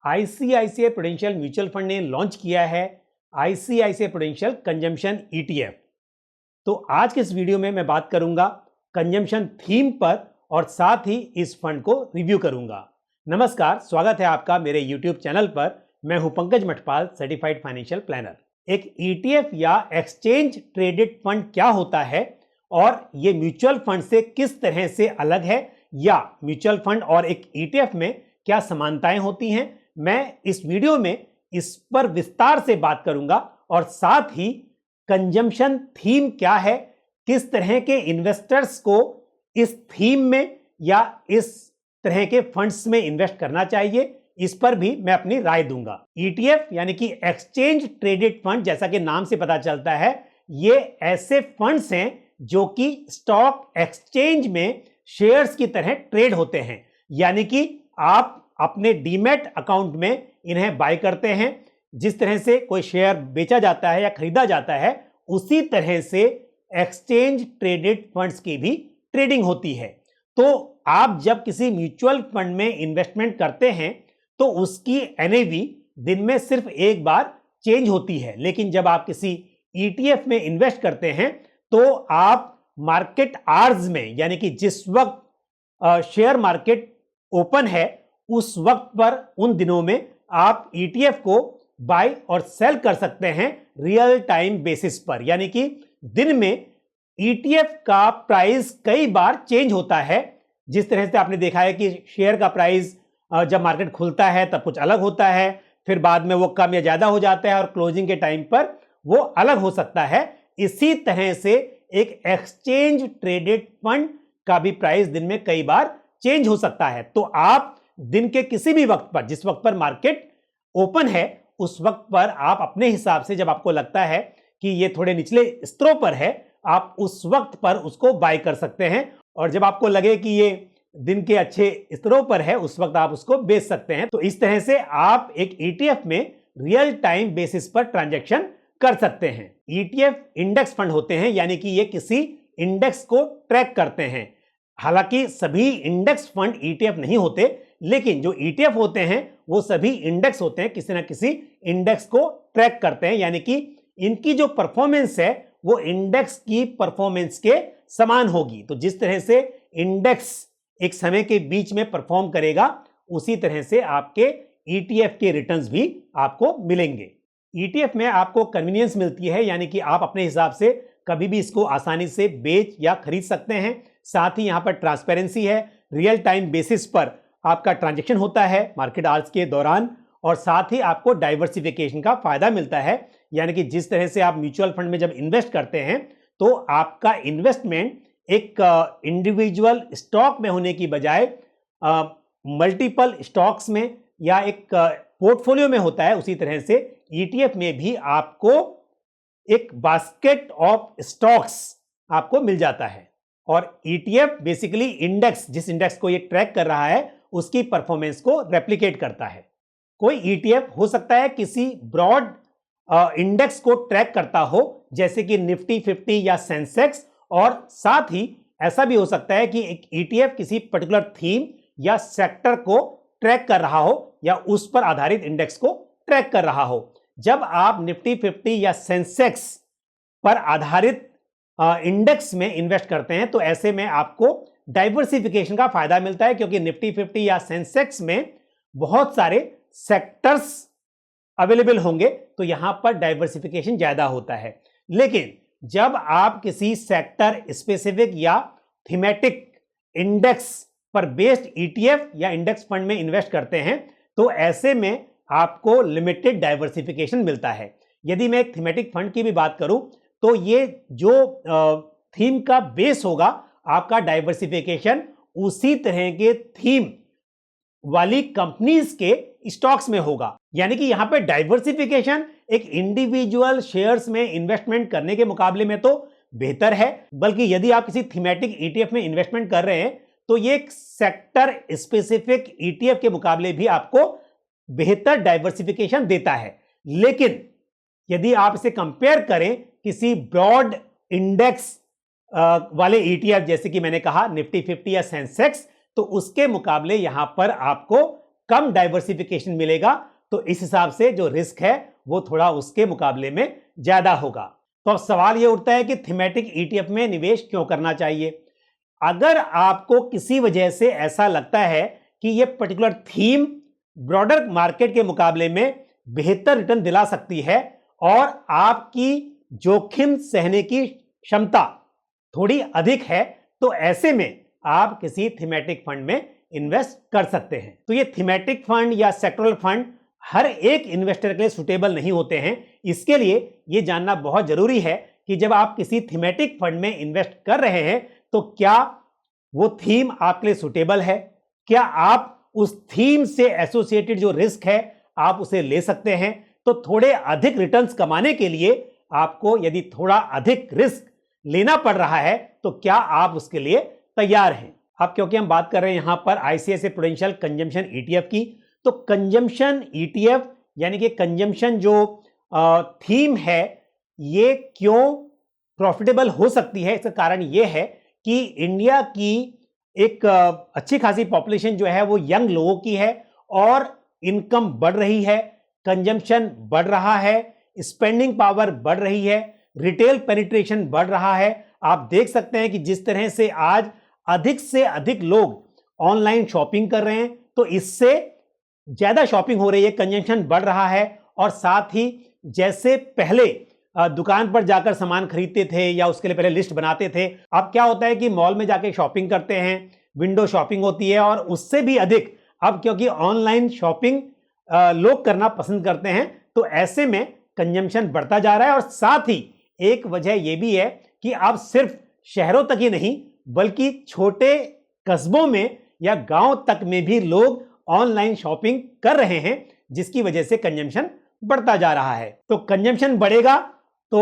ICICI prudential mutual fund ने launch किया है आईसीआईसीआई प्रूडेंशियल कंजम्पशन ईटीएफ। तो आज के इस वीडियो में मैं बात करूंगा कंजम्पशन थीम पर और साथ ही इस फंड को रिव्यू करूंगा। नमस्कार, स्वागत है आपका मेरे यूट्यूब चैनल पर। मैं हूं Pankaj Mathpal, certified financial planner. एक ईटीएफ या एक्सचेंज ट्रेडेड फंड क्या होता है और ये म्यूचुअल फंड से किस तरह से अलग है, या म्यूचुअल फंड और एक ईटीएफ में क्या समानताएं होती हैं, मैं इस वीडियो में इस पर विस्तार से बात करूंगा। और साथ ही कंजम्पशन थीम क्या है, किस तरह के इन्वेस्टर्स को इस थीम में या इस तरह के फंड्स में इन्वेस्ट करना चाहिए, इस पर भी मैं अपनी राय दूंगा। ईटीएफ यानी कि एक्सचेंज ट्रेडेड फंड, जैसा कि नाम से पता चलता है, ये ऐसे फंड्स हैं जो कि स्टॉक एक्सचेंज में शेयर्स की तरह ट्रेड होते हैं। यानी कि आप अपने डीमैट अकाउंट में इन्हें बाय करते हैं। जिस तरह से कोई शेयर बेचा जाता है या खरीदा जाता है, उसी तरह से एक्सचेंज ट्रेडेड फंड्स की भी ट्रेडिंग होती है। तो आप जब किसी म्यूचुअल फंड में इन्वेस्टमेंट करते हैं तो उसकी एनएवी दिन में सिर्फ एक बार चेंज होती है, लेकिन जब आप किसी ईटीएफ में इन्वेस्ट करते हैं तो आप मार्केट आवर्स में, यानी कि जिस वक्त शेयर मार्केट ओपन है उस वक्त पर, उन दिनों में आप ईटीएफ को बाय और सेल कर सकते हैं रियल टाइम बेसिस पर। यानी कि दिन में ईटीएफ का प्राइस कई बार चेंज होता है। जिस तरह से आपने देखा है कि शेयर का प्राइस जब मार्केट खुलता है तब कुछ अलग होता है, फिर बाद में वो कम या ज्यादा हो जाता है और क्लोजिंग के टाइम पर वो अलग हो सकता है। इसी तरह से एक एक्सचेंज ट्रेडेड फंड का भी प्राइस दिन में कई बार चेंज हो सकता है। तो आप दिन के किसी भी वक्त पर, जिस वक्त पर मार्केट ओपन है, उस वक्त पर आप अपने हिसाब से, जब आपको लगता है कि ये थोड़े निचले स्तरों पर है, आप उस वक्त पर उसको बाय कर सकते हैं। और जब आपको लगे कि ये दिन के अच्छे स्तरों पर है, उस वक्त आप उसको बेच सकते हैं। तो इस तरह से आप एक ईटीएफ में रियल टाइम बेसिस पर ट्रांजैक्शन कर सकते हैं। ईटीएफ इंडेक्स फंड होते हैं, यानी कि ये किसी इंडेक्स को ट्रैक करते हैं। हालांकि सभी इंडेक्स फंड ईटीएफ नहीं होते, लेकिन जो ईटीएफ होते हैं वो सभी इंडेक्स होते हैं, किसी ना किसी इंडेक्स को ट्रैक करते हैं। यानी कि इनकी जो परफॉर्मेंस है वो इंडेक्स की परफॉर्मेंस के समान होगी। तो जिस तरह से इंडेक्स एक समय के बीच में परफॉर्म करेगा, उसी तरह से आपके ईटीएफ के रिटर्न्स भी आपको मिलेंगे। ईटीएफ में आपको कन्वीनियंस मिलती है, यानी कि आप अपने हिसाब से कभी भी इसको आसानी से बेच या खरीद सकते हैं। साथ ही यहां पर ट्रांसपेरेंसी है, रियल टाइम बेसिस पर आपका ट्रांजैक्शन होता है मार्केट आवर्स के दौरान, और साथ ही आपको डाइवर्सिफिकेशन का फायदा मिलता है। यानी कि जिस तरह से आप म्यूचुअल फंड में जब इन्वेस्ट करते हैं तो आपका इन्वेस्टमेंट एक इंडिविजुअल स्टॉक में होने की बजाय मल्टीपल स्टॉक्स में या एक पोर्टफोलियो में होता है। उसी तरह से ईटीएफ में भी आपको एक बास्केट ऑफ स्टॉक्स आपको मिल जाता है। और ईटीएफ बेसिकली इंडेक्स, जिस इंडेक्स को ये ट्रैक कर रहा है, उसकी परफॉर्मेंस को रेप्लिकेट करता है। कोई ईटीएफ हो सकता है किसी ब्रॉड इंडेक्स को ट्रैक करता हो, जैसे कि निफ्टी 50 या सेंसेक्स, और साथ ही ऐसा भी हो सकता है कि एक ईटीएफ किसी पर्टिकुलर थीम या सेक्टर को ट्रैक कर रहा हो या उस पर आधारित इंडेक्स को ट्रैक कर रहा हो। जब आप निफ्टी 50 या सेंसेक्स पर आधारित इंडेक्स में इन्वेस्ट करते हैं तो ऐसे में आपको डाइवर्सिफिकेशन का फायदा मिलता है, क्योंकि निफ्टी 50 या सेंसेक्स में बहुत सारे सेक्टर्स अवेलेबल होंगे, तो यहां पर डाइवर्सिफिकेशन ज्यादा होता है। लेकिन जब आप किसी सेक्टर स्पेसिफिक या थीमेटिक इंडेक्स पर बेस्ड ईटीएफ या इंडेक्स फंड में इन्वेस्ट करते हैं तो ऐसे में आपको लिमिटेड डाइवर्सिफिकेशन मिलता है। यदि मैं एक थीमेटिक फंड की भी बात करूं तो ये जो थीम का बेस होगा, आपका डाइवर्सिफिकेशन उसी तरह के थीम वाली कंपनीज के स्टॉक्स में होगा। यानी कि यहां पे डाइवर्सिफिकेशन एक इंडिविजुअल शेयर्स में इन्वेस्टमेंट करने के मुकाबले में तो बेहतर है, बल्कि यदि आप किसी थीमेटिक ईटीएफ में इन्वेस्टमेंट कर रहे हैं तो ये एक सेक्टर स्पेसिफिक ईटीएफ के मुकाबले भी आपको बेहतर डाइवर्सिफिकेशन देता है। लेकिन यदि आप इसे कंपेयर करें किसी ब्रॉड इंडेक्स वाले ईटीएफ, जैसे कि मैंने कहा निफ्टी 50 या सेंसेक्स, तो उसके मुकाबले यहां पर आपको कम डाइवर्सिफिकेशन मिलेगा, तो इस हिसाब से जो रिस्क है वो थोड़ा उसके मुकाबले में ज्यादा होगा। तो अब सवाल ये उठता है कि थीमेटिक ETF में निवेश क्यों करना चाहिए। अगर आपको किसी वजह से ऐसा लगता है कि ये पर्टिकुलर थीम ब्रॉडर मार्केट के मुकाबले में बेहतर रिटर्न दिला सकती है और आपकी जोखिम सहने की क्षमता थोड़ी अधिक है, तो ऐसे में आप किसी थीमेटिक फंड में इन्वेस्ट कर सकते हैं। तो ये थीमेटिक फंड या सेक्टरल फंड हर एक इन्वेस्टर के लिए सुटेबल नहीं होते हैं। इसके लिए यह जानना बहुत जरूरी है कि जब आप किसी थीमेटिक फंड में इन्वेस्ट कर रहे हैं तो क्या वो थीम आपके लिए सुटेबल है, क्या आप उस थीम से एसोसिएटेड जो रिस्क है आप उसे ले सकते हैं। तो थोड़े अधिक रिटर्न्स कमाने के लिए आपको यदि थोड़ा अधिक रिस्क लेना पड़ रहा है तो क्या आप उसके लिए तैयार हैं। अब क्योंकि हम बात कर रहे हैं यहां पर ICICI प्रूडेंशियल कंजम्पशन ETF की, तो कंजम्पशन ETF यानी कि कंजम्पशन जो थीम है ये क्यों प्रॉफिटेबल हो सकती है। इसका कारण यह है कि इंडिया की एक अच्छी खासी पॉपुलेशन जो है वो यंग लोगों की है और इनकम बढ़ रही है, कंजम्पशन बढ़ रहा है, स्पेंडिंग पावर बढ़ रही है, रिटेल पेनिट्रेशन बढ़ रहा है। आप देख सकते हैं कि जिस तरह से आज अधिक से अधिक लोग ऑनलाइन शॉपिंग कर रहे हैं, तो इससे ज्यादा शॉपिंग हो रही है, कंजम्पशन बढ़ रहा है। और साथ ही जैसे पहले दुकान पर जाकर सामान खरीदते थे या उसके लिए पहले लिस्ट बनाते थे, अब क्या होता है कि मॉल में जाके शॉपिंग करते हैं, विंडो शॉपिंग होती है और उससे भी अधिक अब क्योंकि ऑनलाइन शॉपिंग लोग करना पसंद करते हैं, तो ऐसे में कंजम्पशन बढ़ता जा रहा है। और साथ ही एक वजह यह भी है कि अब सिर्फ शहरों तक ही नहीं बल्कि छोटे कस्बों में या गांव तक में भी लोग ऑनलाइन शॉपिंग कर रहे हैं, जिसकी वजह से कंजम्पशन बढ़ता जा रहा है। तो कंजम्पशन बढ़ेगा तो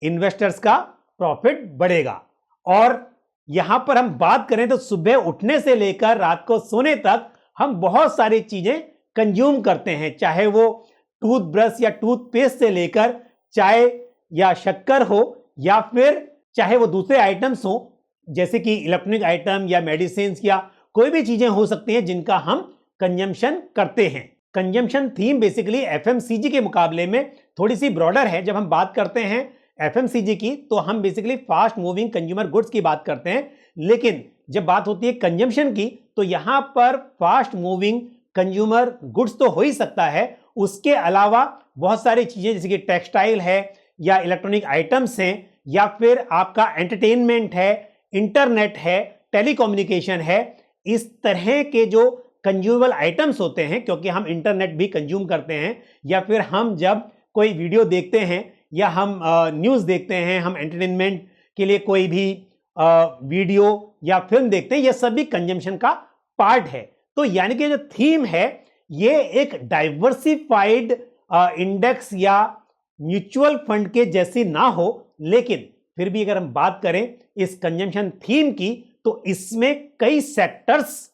इन्वेस्टर्स का प्रॉफिट बढ़ेगा। और यहां पर हम बात करें तो सुबह उठने से लेकर रात को सोने तक हम बहुत सारी चीजें कंज्यूम करते हैं, चाहे वो टूथब्रश या टूथपेस्ट से लेकर चाय या शक्कर हो या फिर चाहे वो दूसरे आइटम्स हो जैसे कि इलेक्ट्रॉनिक आइटम या मेडिसिन या कोई भी चीजें हो सकती हैं जिनका हम कंजम्पशन करते हैं। कंजम्पशन थीम बेसिकली FMCG के मुकाबले में थोड़ी सी ब्रॉडर है। जब हम बात करते हैं FMCG की तो हम basically fast moving consumer goods की बात करते हैं, लेकिन जब बात होती है कंजम्पशन की तो यहां पर फास्ट मूविंग कंज्यूमर गुड्स तो हो ही सकता है, उसके अलावा बहुत सारी चीजें जैसे कि टेक्सटाइल है या इलेक्ट्रॉनिक आइटम्स हैं या फिर आपका एंटरटेनमेंट है, इंटरनेट है, टेलीकम्युनिकेशन है, इस तरह के जो कंज्यूमेबल आइटम्स होते हैं, क्योंकि हम इंटरनेट भी कंज्यूम करते हैं या फिर हम जब कोई वीडियो देखते हैं या हम न्यूज़ देखते हैं, हम एंटरटेनमेंट के लिए कोई भी वीडियो या फिल्म देखते हैं, यह सभी कंजम्पशन का पार्ट है। तो यानी कि जो थीम है ये एक डाइवर्सिफाइड इंडेक्स या म्यूचुअल फंड के जैसी ना हो, लेकिन फिर भी अगर हम बात करें इस कंजम्पशन थीम की तो इसमें कई सेक्टर्स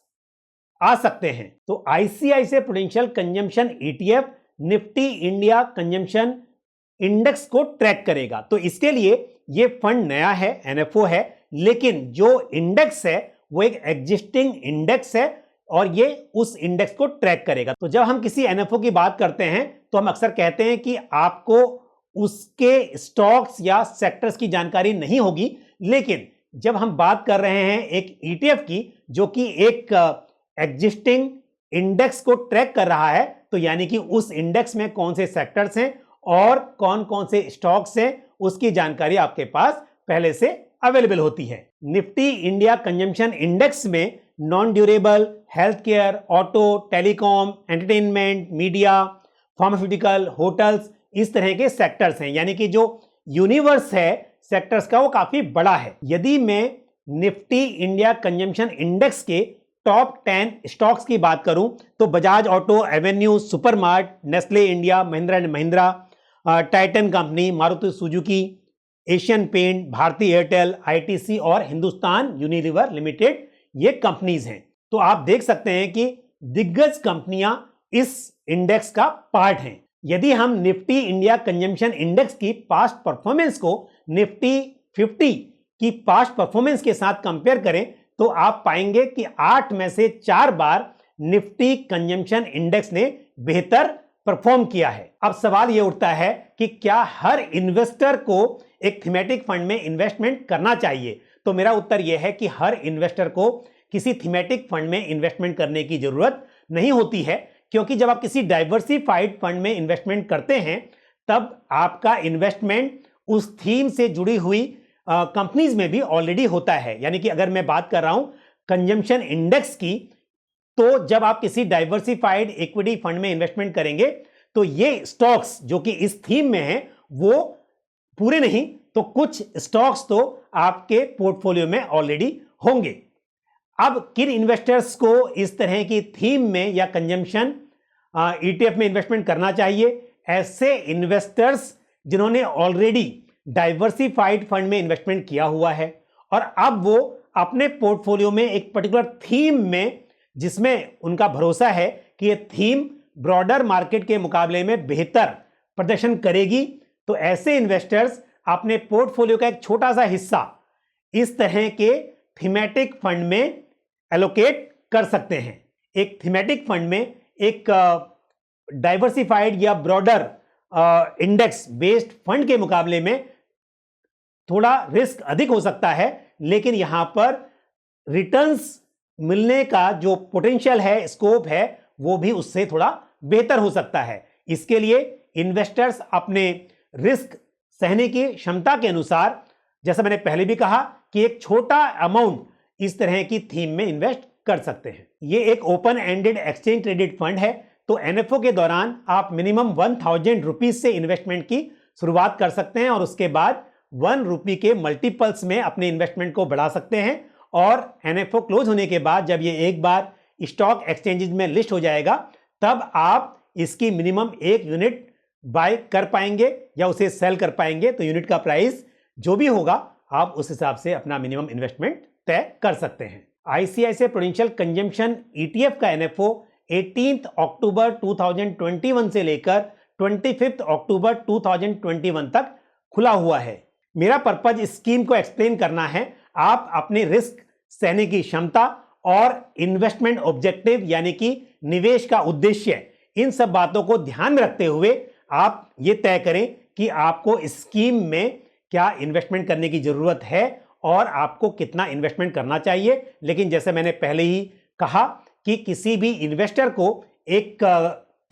आ सकते हैं। तो ICICI prudential consumption ETF Nifty India consumption index को ट्रैक करेगा। तो इसके लिए ये फंड नया है, NFO है, लेकिन जो इंडेक्स है वो एक एग्जिस्टिंग इंडेक्स है और ये उस इंडेक्स को ट्रैक करेगा। तो जब हम किसी NFO की बात करते हैं तो हम अक्सर कहते हैं कि आपको उसके स्टॉक्स या सेक्टर्स की जानकारी नहीं होगी, लेकिन जब हम बात कर रहे हैं एक ETF की जो कि एक एग्जिस्टिंग इंडेक्स को ट्रैक कर रहा है, तो यानी कि उस इंडेक्स में कौन से सेक्टर्स हैं और कौन कौन से स्टॉक्स हैं उसकी जानकारी आपके पास पहले से अवेलेबल होती है। निफ्टी इंडिया कंजम्पशन इंडेक्स में non durable, health care, auto, telecom, entertainment, media, pharmaceutical, hotels, इस तरह के सेक्टर्स हैं। यानी कि जो यूनिवर्स है सेक्टर्स का वो काफी बड़ा है। यदि मैं निफ्टी इंडिया कंजम्पशन इंडेक्स के टॉप 10 स्टॉक्स की बात करूं तो Bajaj auto, Avenue, Supermart, Nestle India, Mahindra and Mahindra, Titan company, Maruti Suzuki, Asian paint, Bharti Airtel, ITC और हिंदुस्तान यूनिलीवर लिमिटेड ये कंपनीज हैं। तो आप देख सकते हैं कि दिग्गज कंपनियां इस इंडेक्स का पार्ट हैं। यदि हम निफ्टी इंडिया कंजम्पशन इंडेक्स की पास्ट परफॉर्मेंस को निफ्टी 50 की पास्ट परफॉर्मेंस के साथ कंपेयर करें तो आप पाएंगे कि 8 में से 4 बार निफ्टी कंजम्पशन इंडेक्स ने बेहतर परफॉर्म किया है। अब सवाल यह उठता है कि क्या हर इन्वेस्टर को एक थीमेटिक फंड में इन्वेस्टमेंट करना चाहिए? तो मेरा उत्तर यह है कि हर इन्वेस्टर को किसी थीमेटिक फंड में इन्वेस्टमेंट करने की जरूरत नहीं होती है, क्योंकि जब आप किसी डाइवर्सिफाइड फंड में इन्वेस्टमेंट करते हैं तब आपका इन्वेस्टमेंट उस थीम से जुड़ी हुई कंपनीज में भी ऑलरेडी होता है। यानी कि अगर मैं बात कर रहा हूं कंजम्पशन इंडेक्स की, तो जब आप किसी डाइवर्सिफाइड इक्विटी फंड में इन्वेस्टमेंट करेंगे तो ये स्टॉक्स जो कि इस थीम में हैं वो पूरे नहीं तो कुछ स्टॉक्स तो आपके पोर्टफोलियो में ऑलरेडी होंगे। अब किन इन्वेस्टर्स को इस तरह की थीम में या कंजम्पशन ईटीएफ में इन्वेस्टमेंट करना चाहिए? ऐसे इन्वेस्टर्स जिन्होंने ऑलरेडी डाइवर्सिफाइड फंड में इन्वेस्टमेंट किया हुआ है और अब वो अपने पोर्टफोलियो में एक पर्टिकुलर थीम में, जिसमें उनका भरोसा है कि ये थीम ब्रॉडर मार्केट के मुकाबले में बेहतर प्रदर्शन करेगी, तो ऐसे इन्वेस्टर्स अपने पोर्टफोलियो का एक छोटा सा हिस्सा इस तरह के थीमेटिक फंड में एलोकेट कर सकते हैं। एक थीमेटिक फंड में एक डाइवर्सिफाइड या ब्रॉडर इंडेक्स बेस्ड फंड के मुकाबले में थोड़ा रिस्क अधिक हो सकता है, लेकिन यहां पर रिटर्न्स मिलने का जो पोटेंशियल है, स्कोप है, वो भी उससे थोड़ा बेहतर हो सकता है। इसके लिए इन्वेस्टर्स अपने रिस्क सहने की क्षमता के अनुसार, जैसा मैंने पहले भी कहा, कि एक छोटा अमाउंट इस तरह की थीम में इन्वेस्ट कर सकते हैं। ये एक open ended exchange traded fund है, तो एनएफओ के दौरान आप मिनिमम 1000 रुपीज से इन्वेस्टमेंट की शुरुआत कर सकते हैं और उसके बाद 1 रुपये के मल्टीपल्स में अपने इन्वेस्टमेंट को बढ़ा सकते हैं। और एनएफओ क्लोज होने के बाद जब ये एक बार स्टॉक एक्सचेंजेस में लिस्ट हो जाएगा तब आप इसकी मिनिमम 1 यूनिट बाय कर पाएंगे या उसे सेल कर पाएंगे। तो यूनिट का प्राइस जो भी होगा आप उस हिसाब से अपना मिनिमम इन्वेस्टमेंट तय कर सकते हैं। आईसीआईसीआई प्रूडेंशियल कंजम्पशन ईटीएफ का एनएफओ 18 अक्टूबर 2021 से लेकर 25 अक्टूबर 2021 तक खुला हुआ है। मेरा पर्पज इस स्कीम को एक्सप्लेन करना है। आप अपने रिस्क सहने की क्षमता और इन्वेस्टमेंट ऑब्जेक्टिव यानी कि निवेश का उद्देश्य, इन सब बातों को ध्यान में रखते हुए आप ये तय करें कि आपको इस स्कीम में क्या इन्वेस्टमेंट करने की जरूरत है और आपको कितना इन्वेस्टमेंट करना चाहिए। लेकिन जैसे मैंने पहले ही कहा कि किसी भी इन्वेस्टर को एक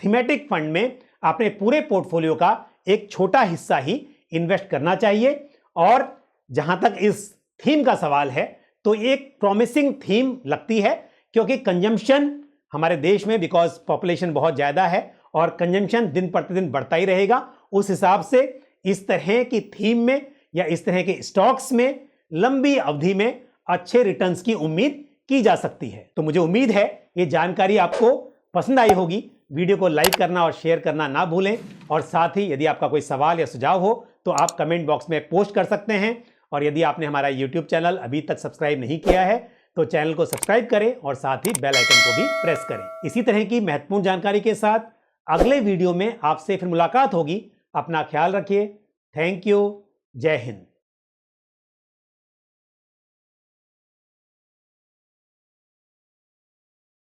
थीमेटिक फंड में अपने पूरे पोर्टफोलियो का एक छोटा हिस्सा ही इन्वेस्ट करना चाहिए। और जहां तक इस थीम का सवाल है तो एक प्रॉमिसिंग थीम लगती है, क्योंकि कंजम्पशन हमारे देश में, बिकॉज पॉपुलेशन बहुत ज्यादा है और कंजम्पशन दिन प्रतिदिन बढ़ता ही रहेगा, उस हिसाब से इस तरह की थीम में या इस तरह के स्टॉक्स में लंबी अवधि में अच्छे रिटर्न्स की उम्मीद की जा सकती है। तो मुझे उम्मीद है ये जानकारी आपको पसंद आई होगी। वीडियो को लाइक करना और शेयर करना ना भूलें, और साथ ही यदि आपका कोई सवाल या सुझाव हो तो आप कमेंट बॉक्स में पोस्ट कर सकते हैं। और यदि आपने हमारा यूट्यूब चैनल अभी तक सब्सक्राइब नहीं किया है तो चैनल को सब्सक्राइब करें और साथ ही बेल आइकन को भी प्रेस करें। इसी तरह की महत्वपूर्ण जानकारी के साथ अगले वीडियो में आपसे फिर मुलाकात होगी। अपना ख्याल रखिए। Thank you. जय हिंद।